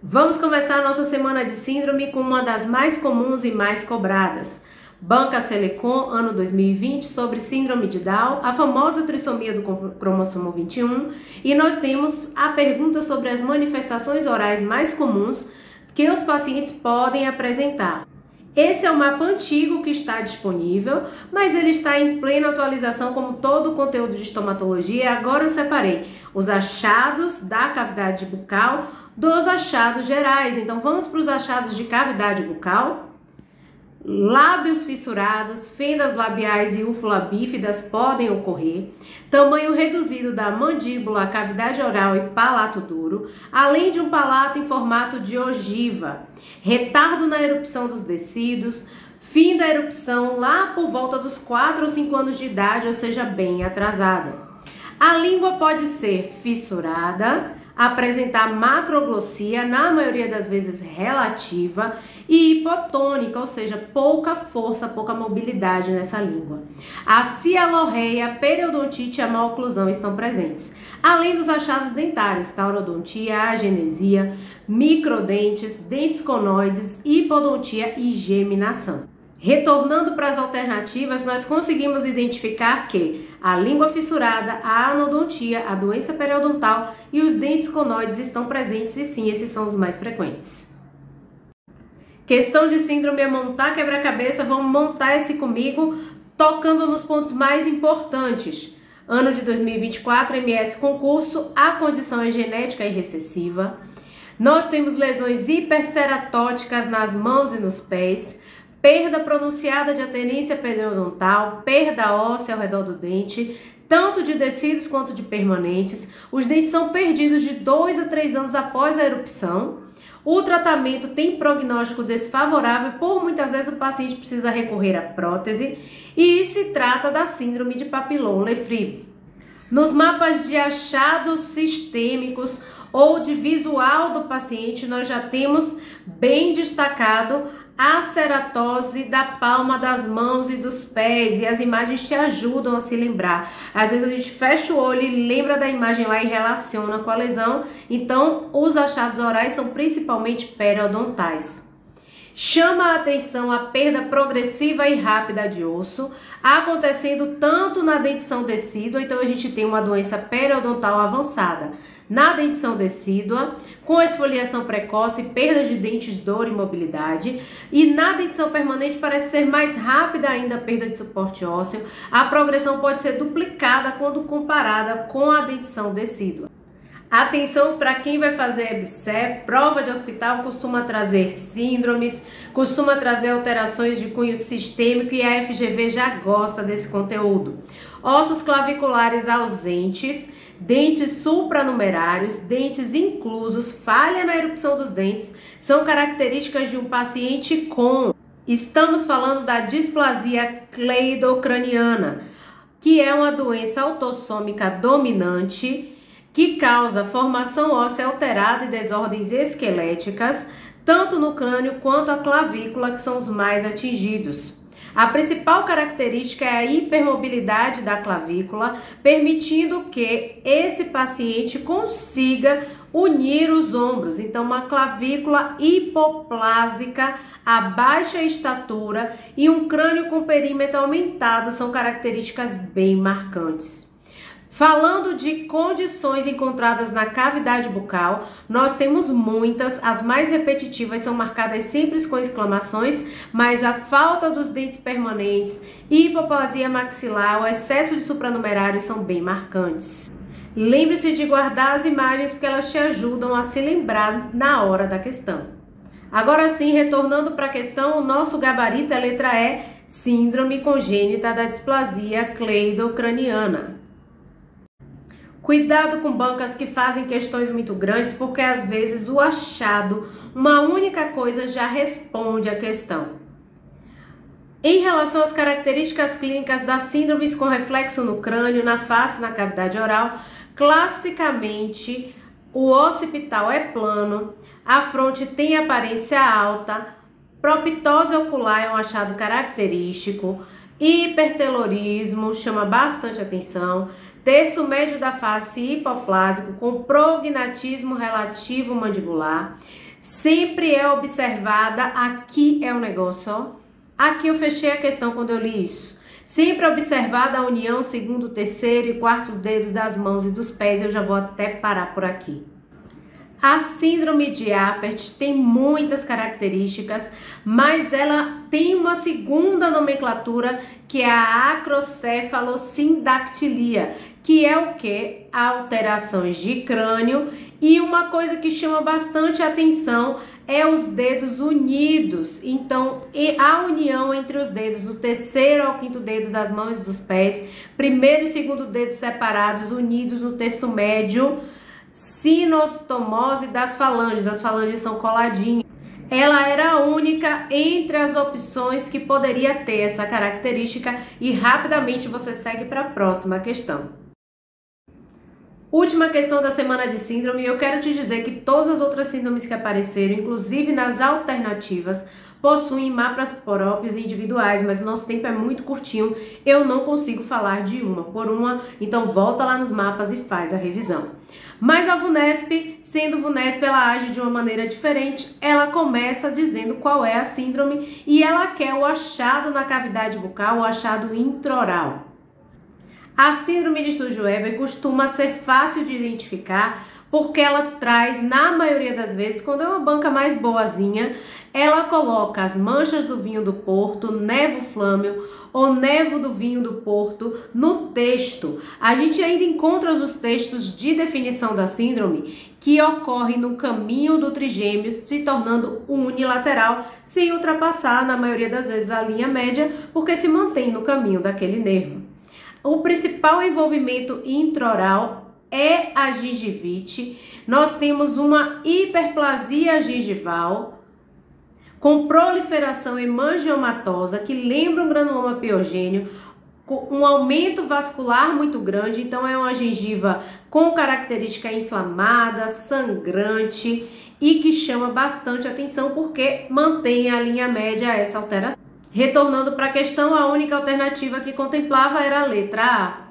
Vamos começar a nossa semana de síndrome com uma das mais comuns e mais cobradas. Banca Selecom, ano 2020, sobre síndrome de Down, a famosa trissomia do cromossomo 21, e nós temos a pergunta sobre as manifestações orais mais comuns que os pacientes podem apresentar. Esse é o mapa antigo que está disponível, mas ele está em plena atualização como todo o conteúdo de estomatologia. Agora eu separei os achados da cavidade bucal dos achados gerais. Então vamos para os achados de cavidade bucal. Lábios fissurados, fendas labiais e úvula bífidas podem ocorrer, tamanho reduzido da mandíbula, cavidade oral e palato duro, além de um palato em formato de ogiva, retardo na erupção dos tecidos, fim da erupção lá por volta dos 4 ou 5 anos de idade, ou seja, bem atrasada. A língua pode ser fissurada, apresentar macroglossia, na maioria das vezes relativa, e hipotônica, ou seja, pouca força, pouca mobilidade nessa língua. A cialorreia, periodontite e a maloclusão estão presentes, além dos achados dentários, taurodontia, agenesia, microdentes, dentes conoides, hipodontia e geminação. Retornando para as alternativas, nós conseguimos identificar que a língua fissurada, a anodontia, a doença periodontal e os dentes conoides estão presentes e sim, esses são os mais frequentes. Questão de síndrome é montar quebra-cabeça, vamos montar esse comigo, tocando nos pontos mais importantes. Ano de 2024, MS concurso, a condição é genética e recessiva. Nós temos lesões hiperceratóticas nas mãos e nos pés, perda pronunciada de aderência periodontal, perda óssea ao redor do dente, tanto de tecidos quanto de permanentes. Os dentes são perdidos de 2 a 3 anos após a erupção. O tratamento tem prognóstico desfavorável, por muitas vezes o paciente precisa recorrer à prótese e se trata da síndrome de Papillon-Lefevre. Nos mapas de achados sistêmicos ou de visual do paciente, nós já temos bem destacado a ceratose da palma das mãos e dos pés, e as imagens te ajudam a se lembrar. Às vezes a gente fecha o olho e lembra da imagem lá e relaciona com a lesão. Então, os achados orais são principalmente periodontais. Chama a atenção a perda progressiva e rápida de osso, acontecendo tanto na dentição decídua, então a gente tem uma doença periodontal avançada na dentição decídua, com esfoliação precoce, perda de dentes, dor e mobilidade, e na dentição permanente parece ser mais rápida ainda a perda de suporte ósseo. A progressão pode ser duplicada quando comparada com a dentição decídua. Atenção para quem vai fazer EBSER, prova de hospital costuma trazer síndromes, costuma trazer alterações de cunho sistêmico e a FGV já gosta desse conteúdo. Ossos claviculares ausentes, dentes supranumerários, dentes inclusos, falha na erupção dos dentes, são características de um paciente com... Estamos falando da displasia cleidocraniana, que é uma doença autossômica dominante, que causa formação óssea alterada e desordens esqueléticas, tanto no crânio quanto a clavícula, que são os mais atingidos. A principal característica é a hipermobilidade da clavícula, permitindo que esse paciente consiga unir os ombros. Então, uma clavícula hipoplásica, a baixa estatura e um crânio com perímetro aumentado são características bem marcantes. Falando de condições encontradas na cavidade bucal, nós temos muitas, as mais repetitivas são marcadas sempre com exclamações, mas a falta dos dentes permanentes, hipoplasia maxilar, o excesso de supranumerários são bem marcantes. Lembre-se de guardar as imagens porque elas te ajudam a se lembrar na hora da questão. Agora sim, retornando para a questão, o nosso gabarito, a letra E, síndrome congênita da displasia cleidocraniana. Cuidado com bancas que fazem questões muito grandes, porque às vezes o achado, uma única coisa já responde à questão. Em relação às características clínicas das síndromes com reflexo no crânio, na face, na cavidade oral, classicamente o occipital é plano, a fronte tem aparência alta, proptose ocular é um achado característico, hipertelorismo chama bastante atenção, terço médio da face hipoplásico com prognatismo relativo mandibular, sempre é observada, aqui é o negócio, ó. Aqui eu fechei a questão quando eu li isso. Sempre observada a união segundo, terceiro e quartos dedos das mãos e dos pés. Eu já vou até parar por aqui. A síndrome de Apert tem muitas características, mas ela tem uma segunda nomenclatura, que é a acrocefalosindactilia, que é o que? Alterações de crânio, e uma coisa que chama bastante atenção é os dedos unidos. Então, a união entre os dedos do terceiro ao quinto dedo das mãos e dos pés, primeiro e segundo dedos separados, unidos no terço médio, sinostomose das falanges, as falanges são coladinhas. Ela era a única entre as opções que poderia ter essa característica e rapidamente você segue para a próxima questão. Última questão da semana de síndrome, eu quero te dizer que todas as outras síndromes que apareceram, inclusive nas alternativas, possuem mapas próprios e individuais, mas o nosso tempo é muito curtinho, eu não consigo falar de uma por uma, então volta lá nos mapas e faz a revisão. Mas a VUNESP, sendo VUNESP, ela age de uma maneira diferente, ela começa dizendo qual é a síndrome e ela quer o achado na cavidade bucal, o achado intraoral. A síndrome de Sturge-Weber costuma ser fácil de identificar porque ela traz, na maioria das vezes, quando é uma banca mais boazinha, ela coloca as manchas do vinho do Porto, nevo flâmeo ou nevo do vinho do Porto no texto. A gente ainda encontra os textos de definição da síndrome que ocorre no caminho do trigêmeos, se tornando unilateral, sem ultrapassar, na maioria das vezes, a linha média, porque se mantém no caminho daquele nervo. O principal envolvimento intraoral é a gengivite. Nós temos uma hiperplasia gengival com proliferação hemangiomatosa, que lembra um granuloma piogênio, com um aumento vascular muito grande, então é uma gengiva com característica inflamada, sangrante e que chama bastante atenção porque mantém a linha média a essa alteração. Retornando para a questão, a única alternativa que contemplava era a letra A.